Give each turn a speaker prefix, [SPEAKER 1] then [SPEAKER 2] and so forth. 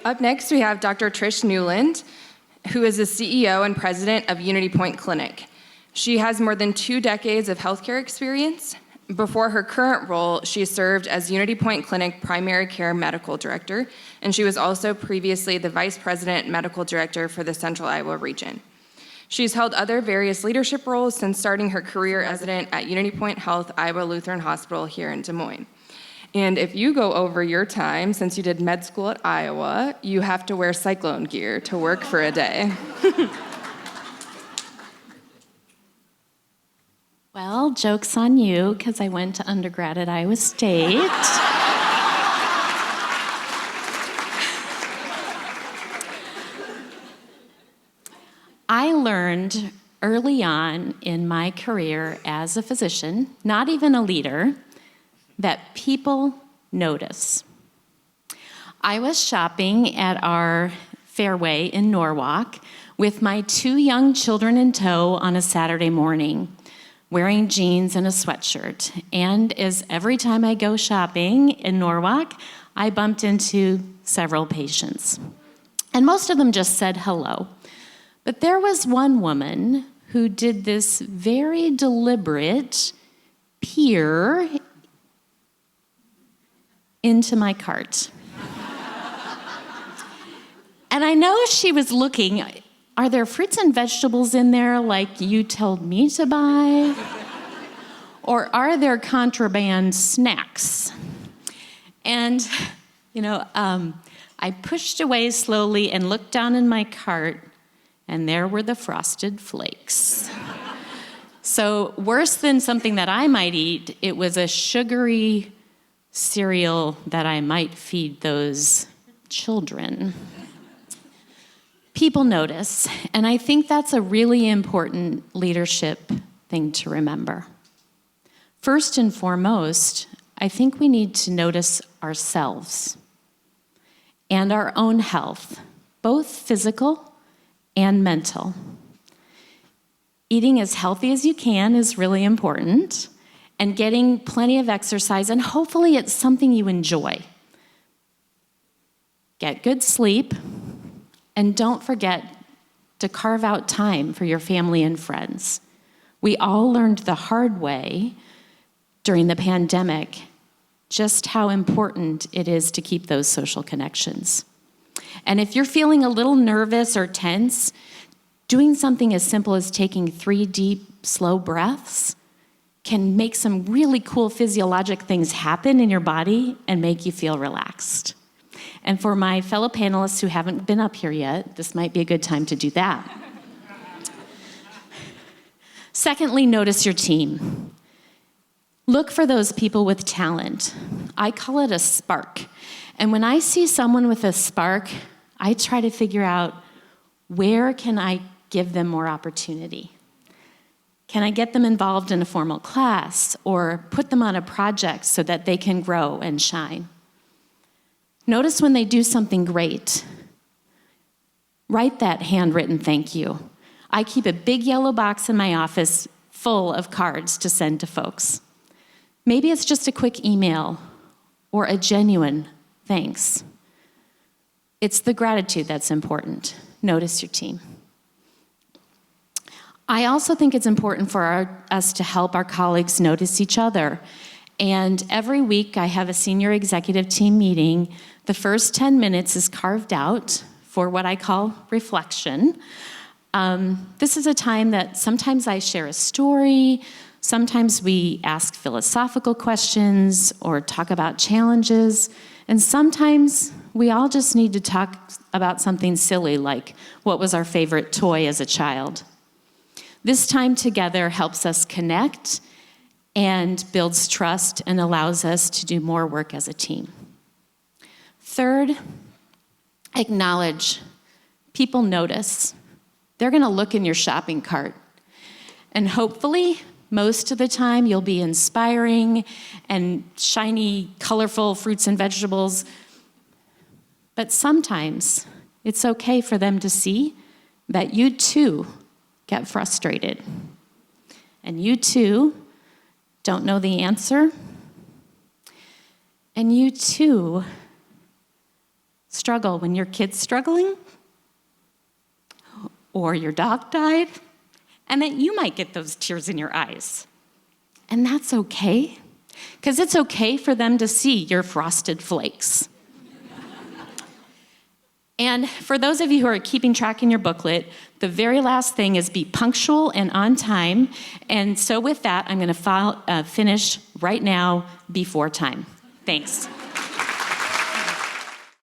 [SPEAKER 1] Up next, we have Dr. Trish Newland, who is the CEO and president of UnityPoint Clinic. She has more than 2 decades of healthcare experience. Before her current role, she served as UnityPoint Clinic Primary Care Medical Director, and she was also previously the Vice President Medical Director for the Central Iowa region. She's held other various leadership roles since starting her career as resident at UnityPoint Health Iowa Lutheran Hospital here in Des Moines. And if you go over your time, since you did med school at Iowa, you have to wear cyclone gear to work for a day.
[SPEAKER 2] Well, joke's on you, because I went to undergrad at Iowa State. I learned early on in my career as a physician, not even a leader, that people notice. I was shopping at our Fairway in Norwalk with my 2 young children in tow on a Saturday morning, wearing jeans and a sweatshirt. And as every time I go shopping in Norwalk, I bumped into several patients. And most of them just said hello. But there was one woman who did this very deliberate peer into my cart. And I know she was looking, are there fruits and vegetables in there like you told me to buy? Or are there contraband snacks? And, I pushed away slowly and looked down in my cart, and there were the Frosted Flakes. So worse than something that I might eat, it was a sugary cereal that I might feed those children. People notice, and I think that's a really important leadership thing to remember. First and foremost, I think we need to notice ourselves and our own health, both physical and mental. Eating as healthy as you can is really important, and getting plenty of exercise, and hopefully it's something you enjoy. Get good sleep, and don't forget to carve out time for your family and friends. We all learned the hard way during the pandemic just how important it is to keep those social connections. And if you're feeling a little nervous or tense, doing something as simple as taking 3 deep, slow breaths can make some really cool physiologic things happen in your body and make you feel relaxed. And for my fellow panelists who haven't been up here yet, this might be a good time to do that. Secondly, notice your team. Look for those people with talent. I call it a spark. And when I see someone with a spark, I try to figure out, where can I give them more opportunity? Can I get them involved in a formal class or put them on a project so that they can grow and shine? Notice when they do something great. Write that handwritten thank you. I keep a big yellow box in my office full of cards to send to folks. Maybe it's just a quick email or a genuine thanks. It's the gratitude that's important. Notice your team. I also think it's important for us to help our colleagues notice each other. And every week I have a senior executive team meeting. The first 10 minutes is carved out for what I call reflection. This is a time that sometimes I share a story, sometimes we ask philosophical questions or talk about challenges, and sometimes we all just need to talk about something silly like what was our favorite toy as a child. This time together helps us connect and builds trust and allows us to do more work as a team. Third, acknowledge. People notice. They're going to look in your shopping cart. And hopefully, most of the time, you'll be inspiring and shiny, colorful fruits and vegetables. But sometimes, it's okay for them to see that you too get frustrated. And you too don't know the answer. And you too struggle when your kid's struggling, or your dog died, and that you might get those tears in your eyes. And that's okay, because it's okay for them to see your frosted flakes. And for those of you who are keeping track in your booklet, the very last thing is be punctual and on time. And so with that, I'm going to finish right now before time. Thanks.